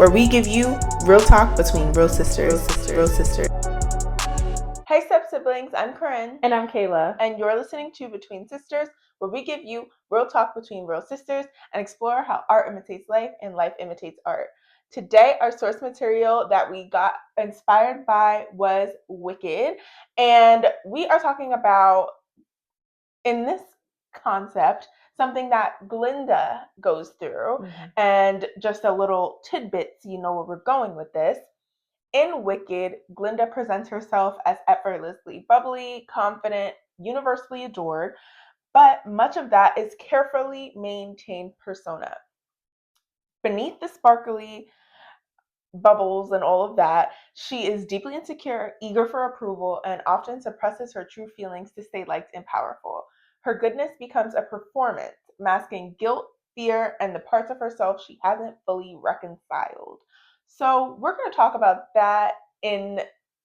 where we give you real talk between real sisters. Real sisters. Hey, step siblings, I'm Corinne. And I'm Kayla. And you're listening to Between Sisters, where we give you real talk between real sisters and explore how art imitates life and life imitates art. Today, our source material that we got inspired by was Wicked. And we are talking about, in this concept, something that Glinda goes through. And just a little tidbit so you know where we're going with this. In Wicked, Glinda presents herself as effortlessly bubbly, confident, universally adored, but much of that is carefully maintained persona. Beneath the sparkly bubbles and all of that, she is deeply insecure, eager for approval, and often suppresses her true feelings to stay liked and powerful. Her goodness becomes a performance, masking guilt, fear, and the parts of herself she hasn't fully reconciled. So we're going to talk about that in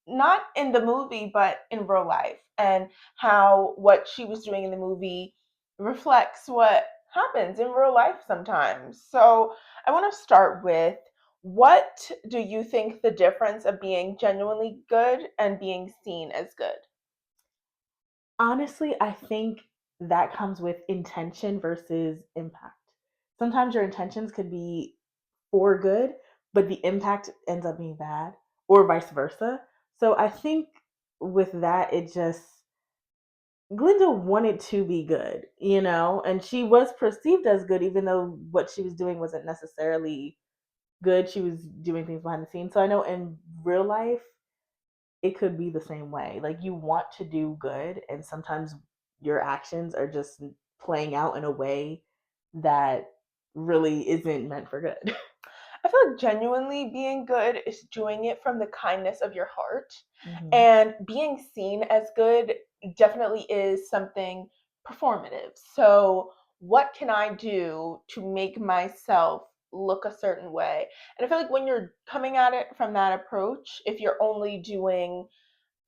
not in the movie, but in real life, and how what she was doing in the movie reflects what happens in real life sometimes. So I want to start with, what do you think the difference of being genuinely good and being seen as good? Honestly, I think that comes with intention versus impact. Sometimes your intentions could be for good, but the impact ends up being bad, or vice versa. So I think with that, it just, Glinda wanted to be good, and she was perceived as good, even though what she was doing wasn't necessarily good. She was doing things behind the scenes. So I know in real life, it could be the same way. Like, you want to do good, and sometimes your actions are just playing out in a way that really isn't meant for good. I feel like genuinely being good is doing it from the kindness of your heart. And being seen as good definitely is something performative. So, what can I do to make myself look a certain way? And I feel like when you're coming at it from that approach, if you're only doing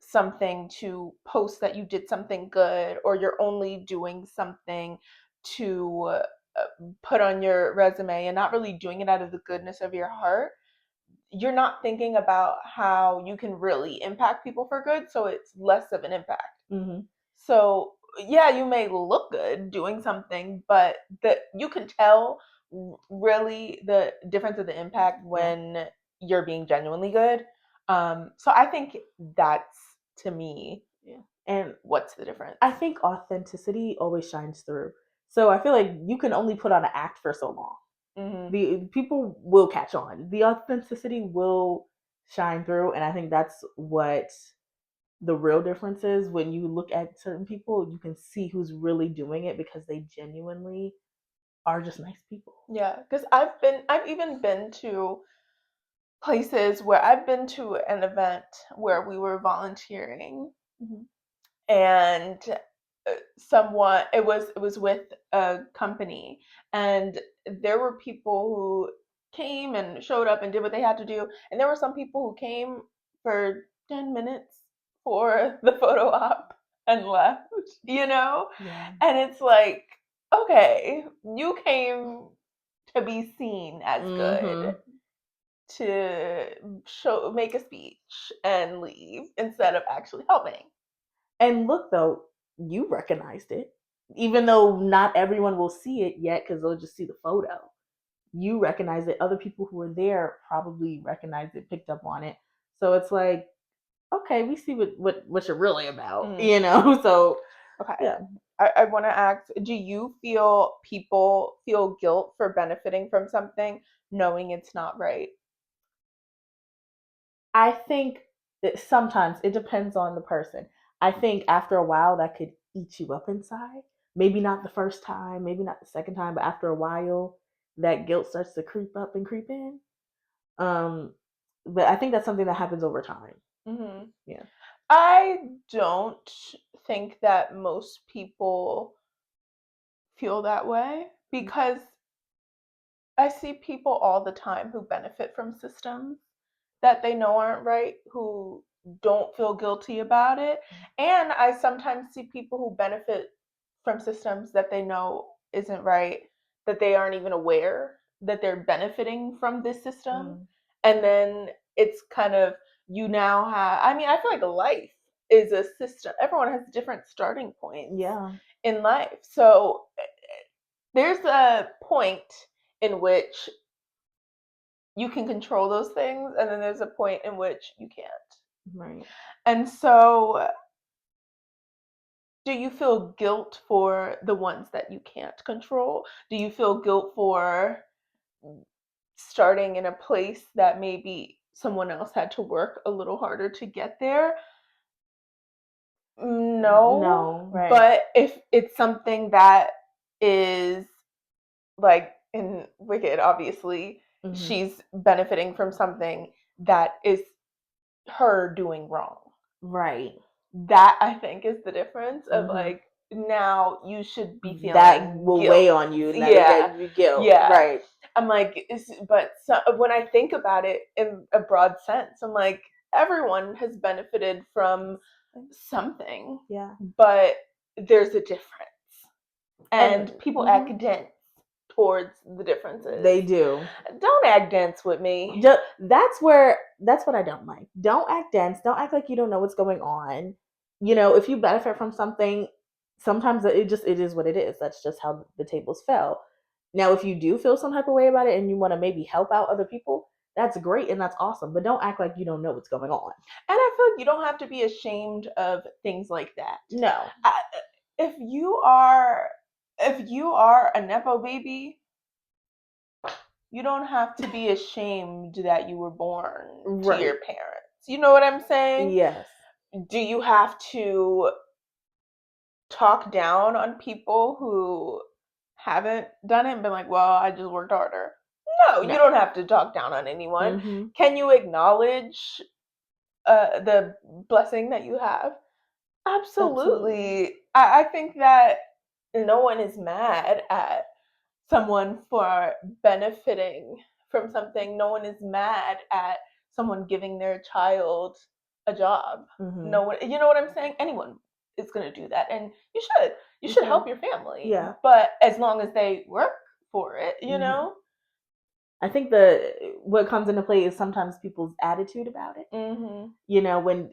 something to post that you did something good, or you're only doing something to put on your resume and not really doing it out of the goodness of your heart, you're not thinking about how you can really impact people for good, so it's less of an impact. So yeah, you may look good doing something, but you can tell really the difference of the impact when you're being genuinely good. So I think that's, to me, And what's the difference. I think authenticity always shines through. So I feel like you can only put on an act for so long. The people will catch on. The authenticity will shine through, and I think that's what the real difference is. When you look at certain people, you can see who's really doing it because they genuinely are just nice people. Yeah, because I've even been to places where I've been to an event where we were volunteering, and someone, it was with a company, and there were people who came and showed up and did what they had to do, and there were some people who came for 10 minutes for the photo op and left, and it's like, okay, you came to be seen as good, to make a speech and leave instead of actually helping. And look, though, you recognized it, even though not everyone will see it yet because they'll just see the photo. You recognize it. Other people who were there probably recognized it, picked up on it. So it's like, okay, we see what you're really about, So Okay. yeah. I want to ask, do you feel people feel guilt for benefiting from something knowing it's not right? I think that sometimes it depends on the person. I think after a while that could eat you up inside. Maybe not the first time, maybe not the second time, but after a while that guilt starts to creep up and creep in. Um, but I think that's something that happens over time. Yeah. I don't think that most people feel that way, because I see people all the time who benefit from systems that they know aren't right, who don't feel guilty about it. And I sometimes see people who benefit from systems that they know isn't right, that they aren't even aware that they're benefiting from this system. And then it's kind of, you now have, I mean, I feel like life is a system. Everyone has different starting points Yeah. in life. So there's a point in which you can control those things, and then there's a point in which you can't. Right. And so, do you feel guilt for the ones that you can't control? Do you feel guilt for starting in a place that maybe someone else had to work a little harder to get there? No, No, right. but if it's something that is like in Wicked, obviously, she's benefiting from something that is her doing wrong. Right. That, I think, is the difference of like, now you should be feeling that will guilt. weigh on you. And Yeah. you guilt. Yeah. Right. I'm like, but when I think about it in a broad sense, I'm like, everyone has benefited from something, Yeah. but there's a difference, and people mhm. act dense towards the differences. They do. Don't act dense with me. That's what I don't like. Don't act dense. Don't act like you don't know what's going on. You know, if you benefit from something, sometimes it is what it is. That's just how the tables fell. Now, if you do feel some type of way about it and you want to maybe help out other people, that's great and that's awesome. But don't act like you don't know what's going on. And I feel like you don't have to be ashamed of things like that. No. If you are a nepo baby, you don't have to be ashamed that you were born to your parents. You know what I'm saying? Yes. Do you have to talk down on people who haven't done it and been like, well, I just worked harder? No, you don't have to talk down on anyone. Can you acknowledge the blessing that you have? Absolutely. I think that no one is mad at someone for benefiting from something. No one is mad at someone giving their child a job. No one, you know what I'm saying? Anyone is going to do that, and you should. You should help your family. Yeah. But as long as they work for it, you know. I think what comes into play is sometimes people's attitude about it. You know, when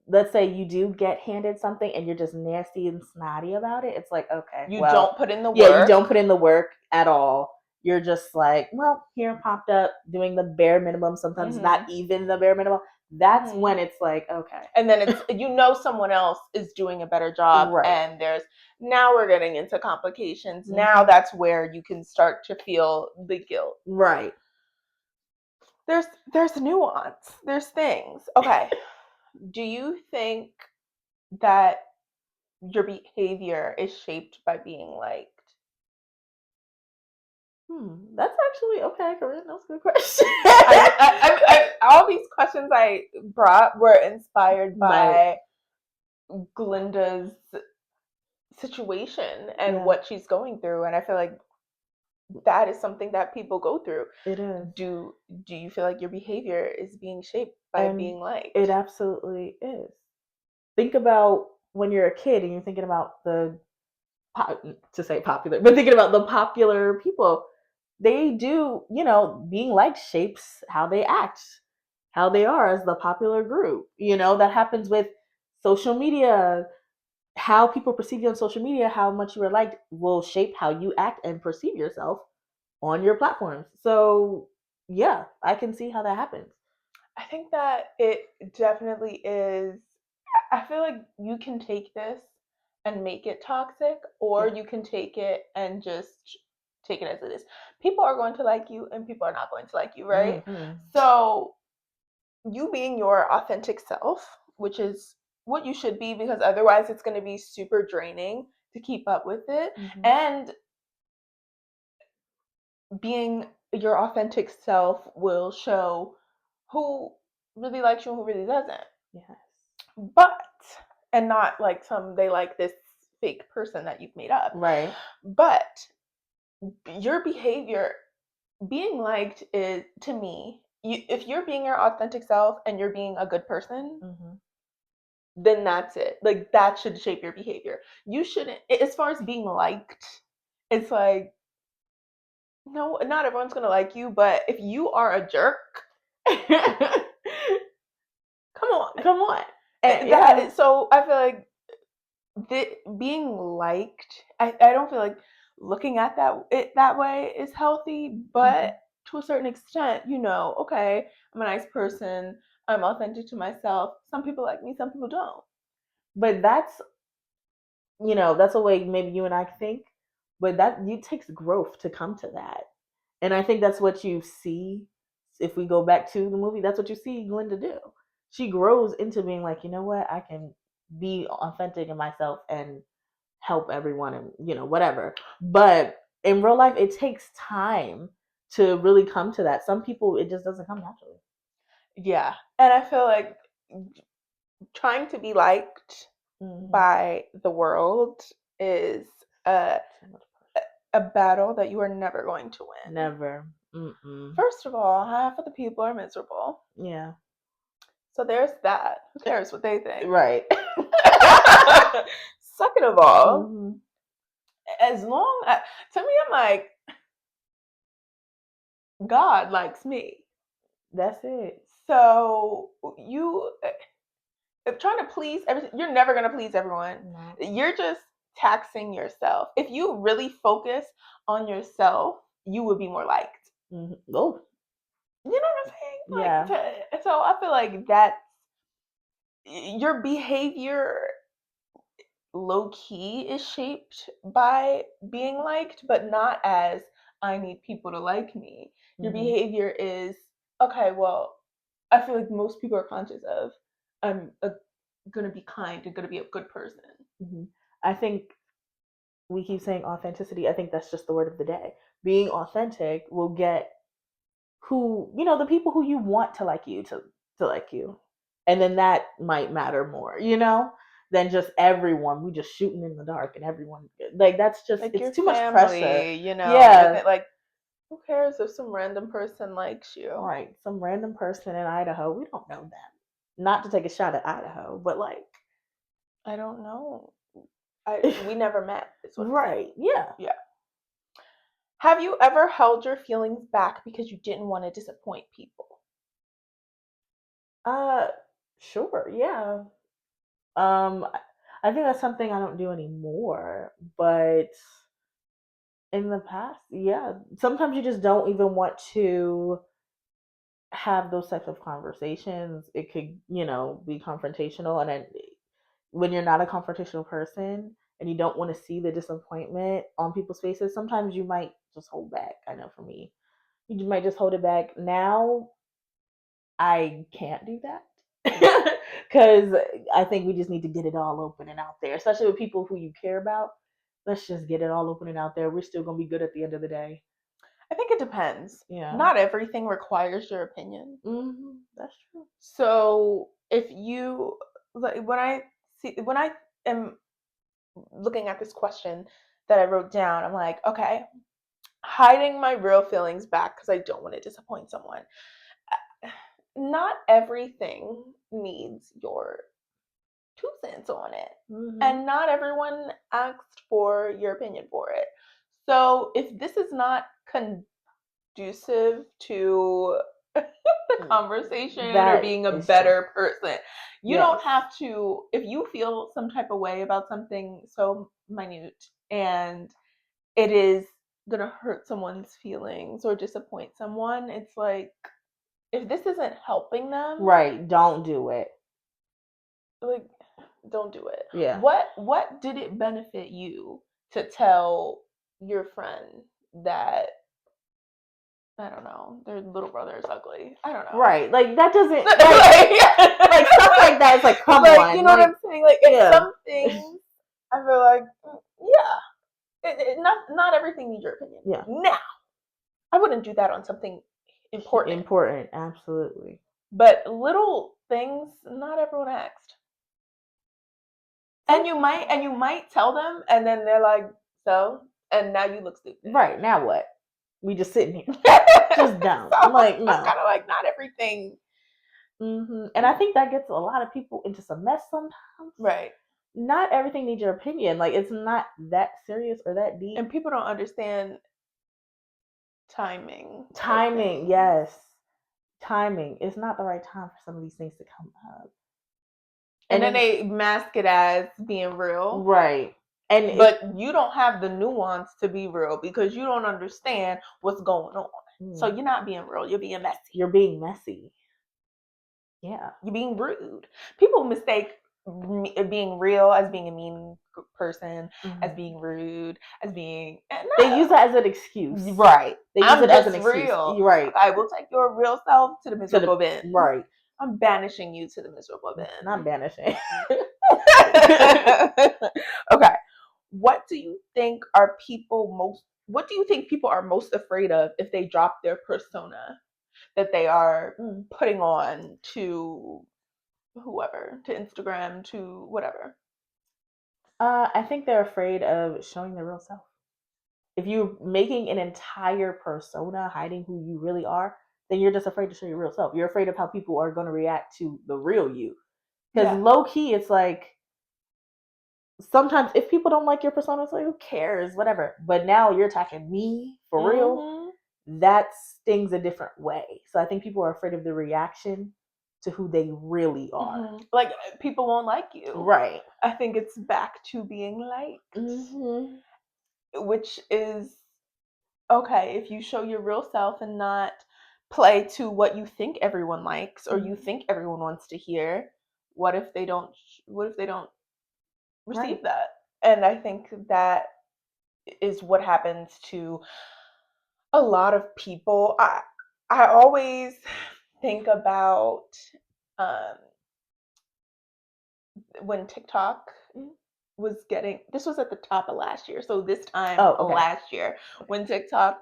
let's say you do get handed something and you're just nasty and snotty about it, it's like, okay, you don't put in the work. Yeah, you don't put in the work at all. You're just like, well, here popped up, doing the bare minimum, sometimes not even the bare minimum. That's when it's like, okay. And then it's, you know, someone else is doing a better job. Right. And now we're getting into complications. Now that's where you can start to feel the guilt. Right. There's nuance. There's things. Okay. Do you think that your behavior is shaped by being liked? That's actually okay, Corinne. That's a good question. All these questions I brought were inspired by Glinda's situation and what she's going through, and I feel like that is something that people go through. It is. Do you feel like your behavior is being shaped by being liked? It absolutely is. Think about when you're a kid and you're thinking about to say popular, but thinking about the popular people. They do, you know, being liked shapes how they act, how they are as the popular group. You know, that happens with social media. How people perceive you on social media, how much you are liked, will shape how you act and perceive yourself on your platforms. So, yeah, I can see how that happens. I think that it definitely is. I feel like you can take this and make it toxic, or you can take it and just take it as it is. People are going to like you and people are not going to like you, right? So you being your authentic self, which is what you should be, because otherwise it's going to be super draining to keep up with it. And being your authentic self will show who really likes you and who really doesn't. Yes. But, and not like they like this fake person that you've made up. Right. But your behavior, being liked is, to me, if you're being your authentic self and you're being a good person, then that's it. Like, that should shape your behavior. You shouldn't, as far as being liked, it's like, no, not everyone's gonna like you, but if you are a jerk, come on. Come on. And That so I feel like being liked, I don't feel like looking at that way is healthy, mm-hmm. but to a certain extent, okay, I'm a nice person, I'm authentic to myself. Some people like me, some people don't. But that's a way maybe you and I think, but that you takes growth to come to that. And I think that's what you see. If we go back to the movie, that's what you see Glinda do. She grows into being like, you know what, I can be authentic in myself and help everyone and whatever. But in real life, it takes time to really come to that. Some people, it just doesn't come naturally. Yeah, and I feel like trying to be liked by the world is a battle that you are never going to win. Never. Mm-mm. First of all, half of the people are miserable. Yeah. So there's that. Who cares what they think? Right. Second of all, as long as, to me, I'm like, God likes me. That's it. So if trying to please everything, you're never gonna please everyone. No. You're just taxing yourself. If you really focus on yourself, you would be more liked. Mm-hmm. Oh. You know what I'm saying? Yeah. So I feel like that your behavior low key is shaped by being liked, but not as I need people to like me. Your behavior is okay. Well, I feel like most people are conscious of I'm gonna be kind and gonna be a good person. Mm-hmm. I think we keep saying authenticity. I think that's just the word of the day. Being authentic will get the people who you want to like you to like you. And then that might matter more, than just everyone. We just shooting in the dark and everyone like that's just Like it's your too much pressure. family, Yeah. like who cares if some random person likes you? Right. Some random person in Idaho. We don't know them. Not to take a shot at Idaho, but like I don't know. We never met. Is what right. Yeah. Yeah. Have you ever held your feelings back because you didn't want to disappoint people? Uh sure, yeah. Um I think that's something I don't do anymore, but in the past, yeah. Sometimes you just don't even want to have those types of conversations. It could, be confrontational. And then when you're not a confrontational person and you don't want to see the disappointment on people's faces, sometimes you might just hold back. I know for me, you might just hold it back. Now, I can't do that because I think we just need to get it all open and out there, especially with people who you care about. Let's just get it all open and out there. We're still going to be good at the end of the day. I think it depends. Yeah. Not everything requires your opinion. Mm-hmm. That's true. So if you like when I am looking at this question that I wrote down, I'm like, okay, hiding my real feelings back because I don't want to disappoint someone. Not everything needs your 2 cents on it. Mm-hmm. And not everyone asked for your opinion for it. So if this is not conducive to the conversation or being a better person, you don't have to, if you feel some type of way about something so minute and it is gonna hurt someone's feelings or disappoint someone, it's like if this isn't helping them, right, don't do it. Like, don't do it. Yeah. What did it benefit you to tell your friend that I don't know, their little brother is ugly? I don't know. Right. Like that doesn't like stuff like that. It's like come on. You know what I'm saying? Like some things I feel like not everything needs your opinion. Yeah. Now, I wouldn't do that on something important. Important, absolutely. But little things, not everyone asked. And you might tell them, and then they're like, "So," and now you look stupid. Right now, what? We just sitting here, just down. So, like no, kind of like not everything. Mm-hmm. And I think that gets a lot of people into some mess sometimes. Right. Not everything needs your opinion. Like it's not that serious or that deep. And people don't understand Timing. Yes. Timing. It's not the right time for some of these things to come up. And then they mask it as being real. Right. But you don't have the nuance to be real because you don't understand what's going on. So you're not being real. You're being messy. You're being messy. Yeah. You're being rude. People mistake being real as being a mean person, as being rude, as being... They use that as an excuse. Right. They use it as an excuse. Real. Right. I will take your real self to the miserable bin. Right. I'm banishing you to the miserable bin. Not banishing. Okay. What do you think people are most afraid of if they drop their persona that they are putting on to whoever, to Instagram, to whatever? I think they're afraid of showing their real self. If you're making an entire persona hiding who you really are, then you're just afraid to show your real self. You're afraid of how people are going to react to the real you. Because low key, it's like, sometimes if people don't like your persona, it's like, who cares, whatever. But now you're attacking me for real. That stings a different way. So I think people are afraid of the reaction to who they really are. Like, people won't like you. Right. I think it's back to being liked. Which is okay if you show your real self and not play to what you think everyone likes or you think everyone wants to hear. What if they don't receive that? And I think that is what happens to a lot of people. I always think about when TikTok was this was at the top of last year. So this time last year, when TikTok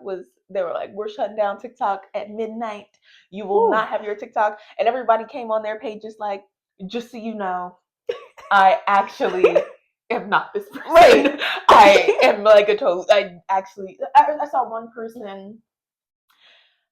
they were like, we're shutting down TikTok at midnight. You will not have your TikTok. And everybody came on their pages like, just so you know, I actually am not this person. Right. I am like I saw one person.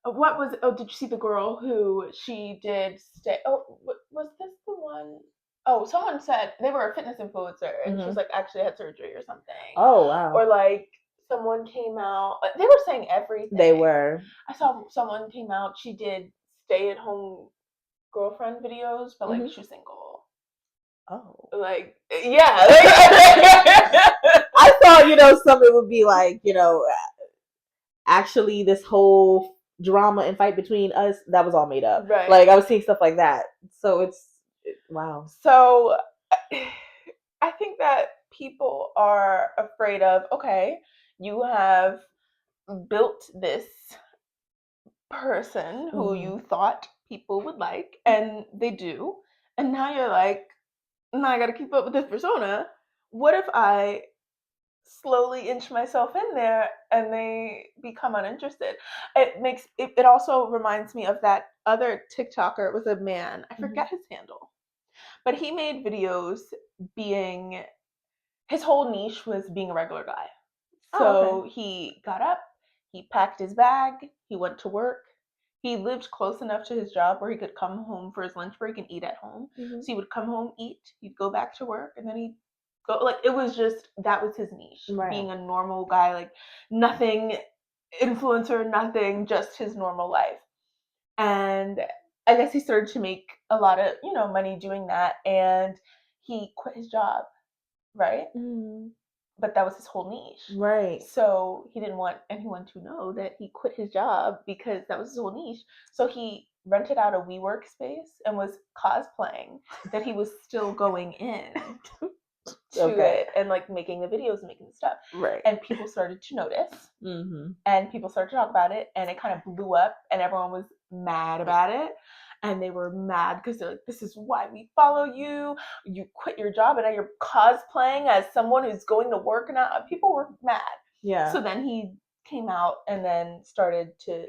What was? Oh, did you see the girl who she did stay? Oh, was this the one? Oh, someone said they were a fitness influencer and she was like actually had surgery or something. Oh, wow. Or like someone came out. They were saying everything. They were. I saw someone came out. She did stay-at-home girlfriend videos, but like she was single. Oh. Like, yeah. I thought, some it would be like, actually this whole drama and fight between us, that was all made up. Right. Like, I was seeing stuff like that. So wow. So I think that people are afraid of, okay, you have built this person who you thought people would like, and they do. And now you're like, now I got to keep up with this persona. What if I slowly inch myself in there and they become uninterested? It also reminds me of that other TikToker. It was a man. I forget his handle. But he made videos his whole niche was being a regular guy. So he got up, he packed his bag, he went to work. He lived close enough to his job where he could come home for his lunch break and eat at home. So he would come home, eat, he'd go back to work, and then he'd go. Like, it was just, that was his niche. Right. Being a normal guy, like nothing influencer, nothing, just his normal life. And I guess he started to make a lot of, money doing that, and he quit his job, right? But that was his whole niche. Right. So he didn't want anyone to know that he quit his job because that was his whole niche. So he rented out a WeWork space and was cosplaying that he was still going in to it and like making the videos and making the stuff. Right. And people started to notice. And people started to talk about it, and it kind of blew up, and everyone was mad about it. And they were mad because they're like, this is why we follow you. You quit your job and now you're cosplaying as someone who's going to work now. People were mad. Yeah. So then he came out and then started to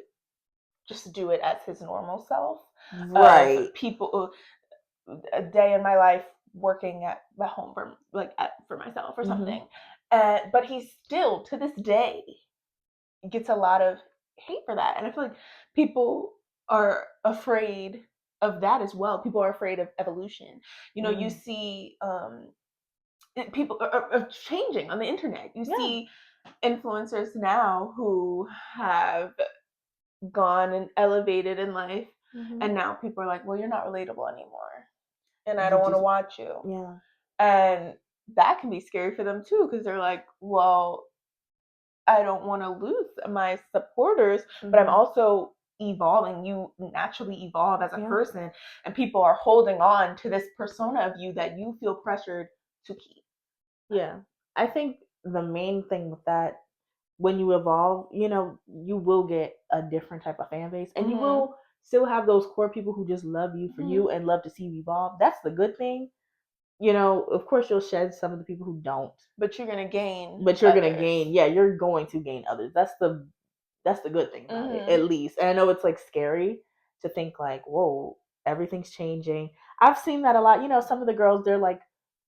just do it as his normal self. Right. People, a day in my life working at home for myself or something. But he still, to this day, gets a lot of hate for that. And I feel like people are afraid of that as well. People are afraid of evolution. You see people are changing on the internet. You see influencers now who have gone and elevated in life, Mhm. and now people are like, well, you're not relatable anymore, and I You don't want to just watch you. yeah. And that can be scary for them too, because they're like, well, I don't want to lose my supporters, but I'm Mhm. also evolving. You naturally evolve as a Yeah. person, and people are holding on to this persona of you that you feel pressured to keep. Yeah. I think the main thing with that, when you evolve, you will get a different type of fan base, and you Mhm. will still have those core people who just love you for Mhm. you and love to see you evolve. That's the good thing. Of course you'll shed some of the people who don't, But you're gonna gain. but you're gonna others. gain. Yeah, you're going to gain others. That's the good thing about it, Mhm. at least. And I know it's like scary to think like, whoa, everything's changing. I've seen that a lot. Some of the girls, they're like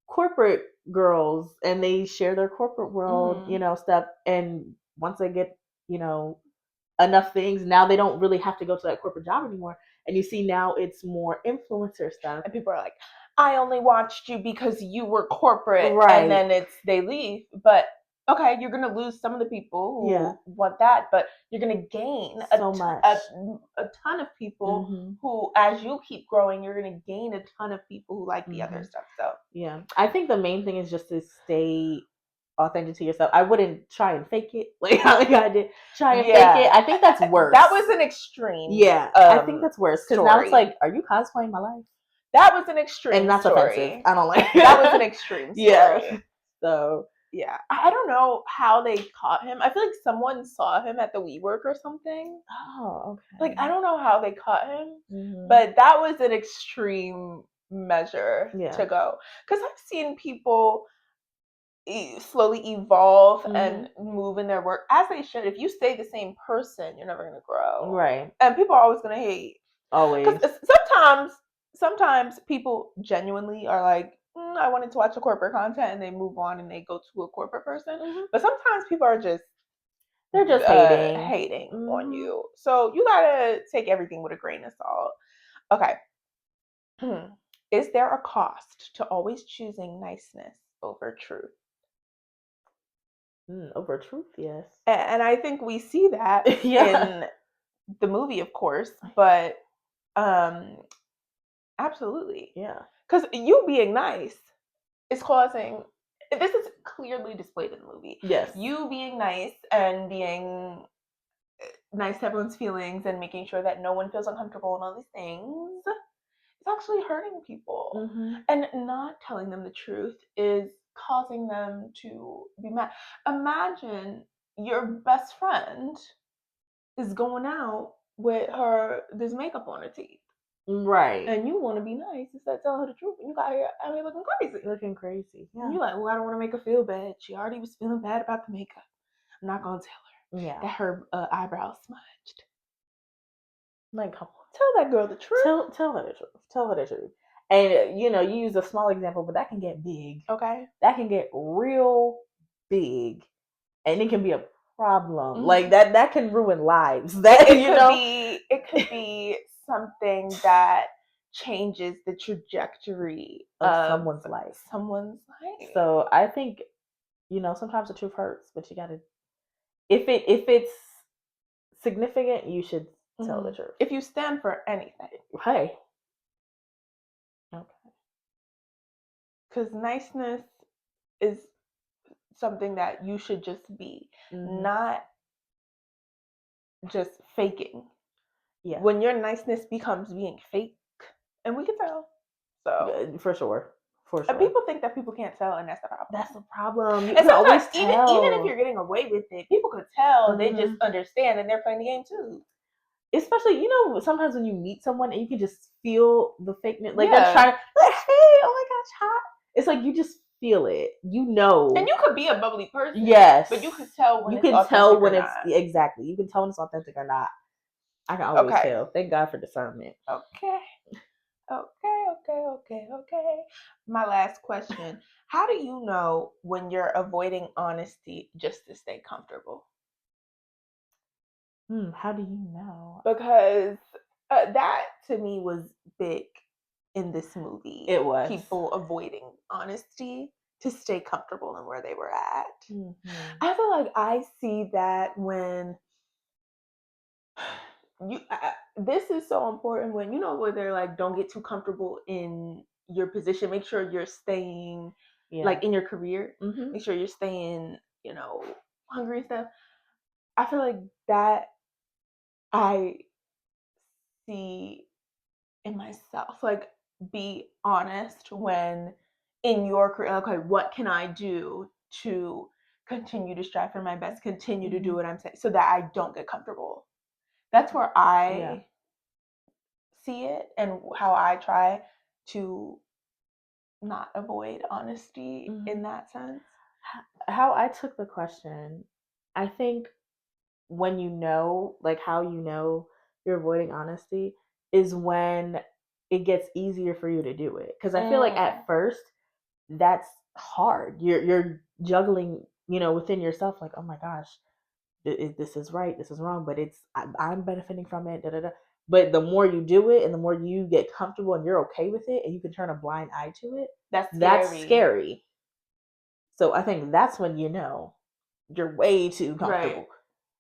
corporate girls and they share their corporate world, Mhm. stuff. And once they get, you know, enough things, now they don't really have to go to that corporate job anymore. And you see now it's more influencer stuff. And people are like, I only watched you because you were corporate, and Right. then they leave. But okay, you're gonna lose some of the people who Yeah. want that, but you're gonna gain So much. a ton of people Mhm. who, as you keep growing, you're gonna gain a ton of people who like the other Mhm. stuff. So Yeah. I think the main thing is just to stay authentic to yourself. I wouldn't try and fake it like how the guy did. Try and fake it. I think that's worse. That was an extreme. Yeah, I think that's worse because now it's story. like, are you cosplaying my life? That was an extreme And that's story. offensive. I don't like That was an extreme story. Yeah. So yeah, I don't know how they caught him. I feel like someone saw him at the WeWork or something. Oh, okay. Like, I don't know how they caught him, Mhm. but that was an extreme measure Yeah. to go. Because I've seen people slowly evolve and Mhm. move in their work as they should. If you stay the same person, you're never going to grow. Right. And people are always going to hate. Always. Because sometimes people genuinely are like, I wanted to watch a corporate content, and they move on and they go to a corporate person. Mhm. But sometimes people are just They're just hating. hating on Mhm. you. So you gotta take everything with a grain of salt. Okay. Is there a cost to always choosing niceness over truth? Over truth, yes. And I think we see that Yeah. in the movie, of course, but um, absolutely. Yeah. Because you being nice is causing. This is clearly displayed in the movie. Yes. You being nice and being nice to everyone's feelings and making sure that no one feels uncomfortable and all these things is actually hurting people. Mhm. And not telling them the truth is causing them to be mad. Imagine your best friend is going out with this makeup on her teeth. Right. And you want to be nice instead of telling her the truth, and you got her out here looking crazy. Looking crazy. Yeah. And you're like, well, I don't want to make her feel bad. She already was feeling bad about the makeup. I'm not gonna tell her that her eyebrows smudged. Like, come on. Tell that girl the truth. Tell her the truth. Tell her the truth. And you use a small example, but that can get big. Okay. That can get real big, and it can be a problem. Mhm. Like that can ruin lives. That it could be something that changes the trajectory of someone's life. So I think sometimes the truth hurts, but you gotta if it's significant, you should tell the truth. if you stand for anything, Hey. okay, because niceness is something that you should just be, not just faking. Yeah. When your niceness becomes being fake, and we can tell. So For sure. For sure. people think that people can't tell, and that's the problem. That's the problem. You And can always sometimes, tell. even if you're getting away with it, people could tell. They just understand, and they're playing the game too. Especially, sometimes when you meet someone and you can just feel the fakeness. Like they're trying to, like, hey, oh my gosh, hot. It's like you just feel it. And you could be a bubbly person. Yes. But you can tell when you it's can authentic tell when or it's not. exactly. You can tell when it's authentic or not. I can always tell. Thank God for discernment. Okay. My last question. How do you know when you're avoiding honesty just to stay comfortable? How do you know? Because that to me was big in this movie. It was. People avoiding honesty to stay comfortable in where they were at. Mm-hmm. I feel like I see that when This is so important when where they're like, don't get too comfortable in your position. Make sure you're staying like in your career. Mm-hmm. Make sure you're staying, hungry and stuff. I feel like that I see in myself. Like, be honest when in your career. Okay, what can I do to continue to strive for my best? Continue to do what I'm saying, so that I don't get comfortable. That's where I see it, and how I try to not avoid honesty in that sense. How I took the question, I think when like how you're avoiding honesty is when it gets easier for you to do it. Because I feel like at first that's hard. You're juggling, within yourself, like, oh my gosh, this is right, this is wrong, but I'm benefiting from it. Da, da, da. But the more you do it, and the more you get comfortable, and you're okay with it, and you can turn a blind eye to it, that's scary. So I think that's when you're way too comfortable. Right.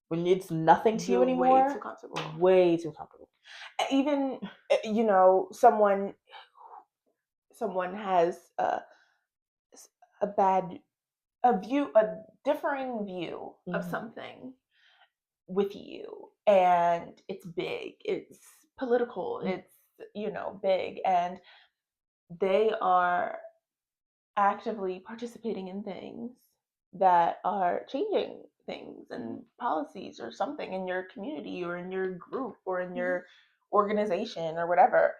When it's nothing to you anymore, way too comfortable. Way too comfortable. Even someone has a differing view of something with you, and it's big, it's political, it's big, and they are actively participating in things that are changing things and policies or something in your community or in your group or in your organization or whatever,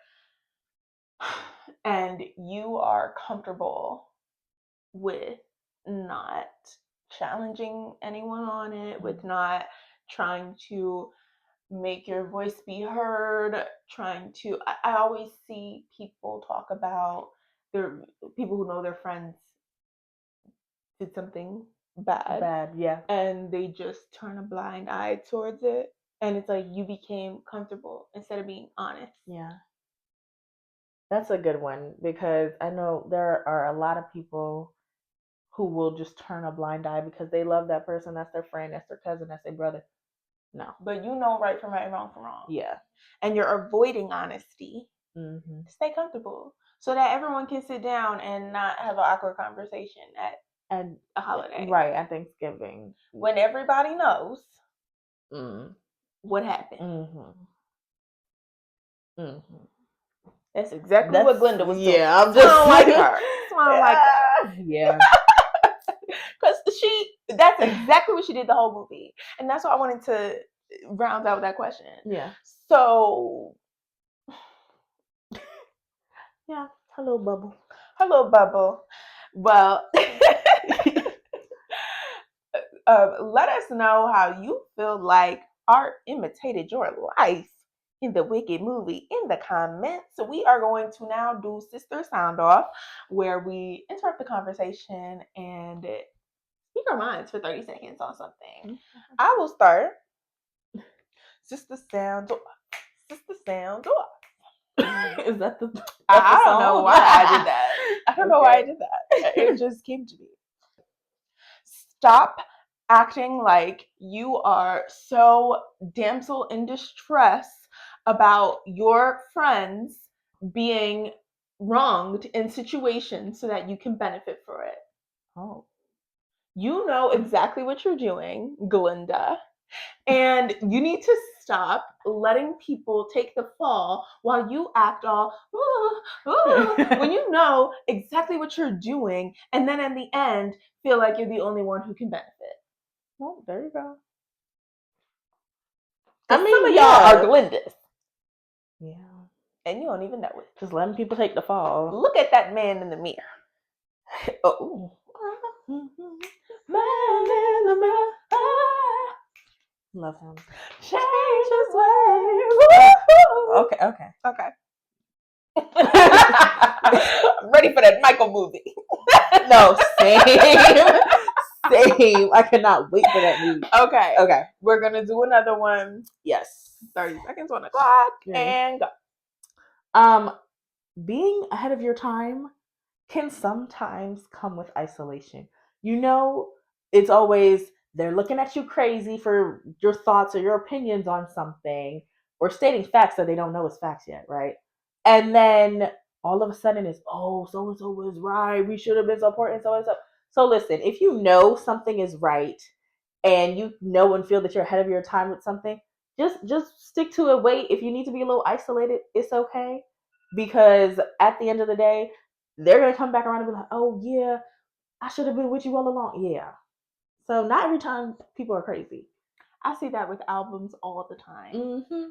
and you are comfortable with not challenging anyone on it, with not trying to make your voice be heard, I always see people talk about their people who know their friends did something bad, yeah, and they just turn a blind eye towards it, and it's like you became comfortable instead of being honest. Yeah, that's a good one, because I know there are a lot of people who will just turn a blind eye because they love that person, that's their friend, that's their cousin, that's their brother. No, but right from right, wrong from wrong. Yeah, and you're avoiding honesty to stay comfortable, so that everyone can sit down and not have an awkward conversation at a holiday, right, at Thanksgiving, when everybody knows what happened. That's exactly what Glenda was doing. Yeah, I'm just like her. Like her. Yeah. Because that's exactly what she did the whole movie. And that's what I wanted to round out with that question. Yeah. So, yeah, hello, Bubble. Hello, Bubble. Well, let us know how you feel like art imitated your life in the Wicked movie in the comments. So we are going to now do Sister Sound Off, where we interrupt the conversation and speak our minds for 30 seconds on something. I will start. Sister Sound Off. Sister Sound Off. Is that the I don't know why I did that. I don't know why I did that. It just came to me. Stop acting like you are so damsel in distress about your friends being wronged in situations so that you can benefit for it. Oh. You know exactly what you're doing, Glinda. And you need to stop letting people take the fall while you act all, when you know exactly what you're doing, and then in the end, feel like you're the only one who can benefit. Well, there you go. Some of y'all are Glindas. Yeah. And you don't even know it. Just letting people take the fall. Look at that man in the mirror. Oh. Man in the mirror. Love him. Change his ways. Okay. Ready for that Michael movie. No, same. Same. I cannot wait for that movie. Okay. We're going to do another one. Yes. 30 seconds on the clock. And go. Being ahead of your time can sometimes come with isolation. It's always they're looking at you crazy for your thoughts or your opinions on something, or stating facts that they don't know is facts yet, right? And then all of a sudden it's, oh, so and so was right. We should have been supporting so and so. So listen, if you know something is right and you know and feel that you're ahead of your time with something, just stick to it. Wait, if you need to be a little isolated, it's okay. Because at the end of the day, they're gonna come back around and be like, oh yeah, I should have been with you all along. Yeah. So not every time people are crazy. I see that with albums all the time. Mm-hmm.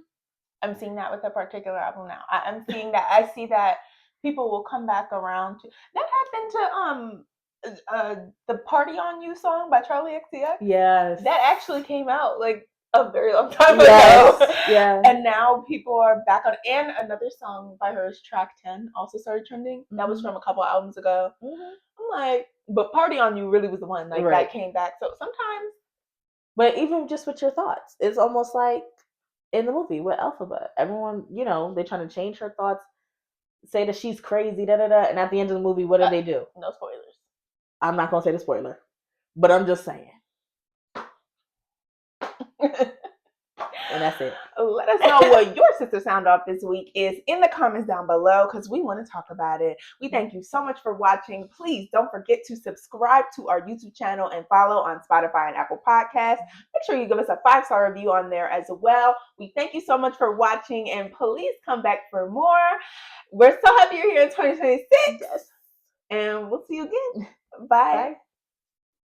I'm seeing that with a particular album now. I'm seeing that. I see that people will come back around to that. Happened to the "Party on You" song by Charli XCX. Yes. That actually came out like a very long time Yes. ago. Yeah. And now people are back on. And another song by her is Track 10 also started trending. That was from a couple albums ago. I'm like, but "Party on You" really was the one like that came back. So sometimes. But even just with your thoughts, it's almost like in the movie with Elphaba. Everyone, they're trying to change her thoughts, say that she's crazy, da da da. And at the end of the movie, what do they do? No spoilers. I'm not gonna say the spoiler, but I'm just saying. And that's it. Let us know what your sister sound off this week is in the comments down below because we want to talk about it. We thank you so much for watching. Please don't forget to subscribe to our YouTube channel and follow on Spotify and Apple Podcasts. Make sure you give us a 5-star review on there as well. We thank you so much for watching and please come back for more. We're so happy you're here in 2026. Yes. And we'll see you again. Bye.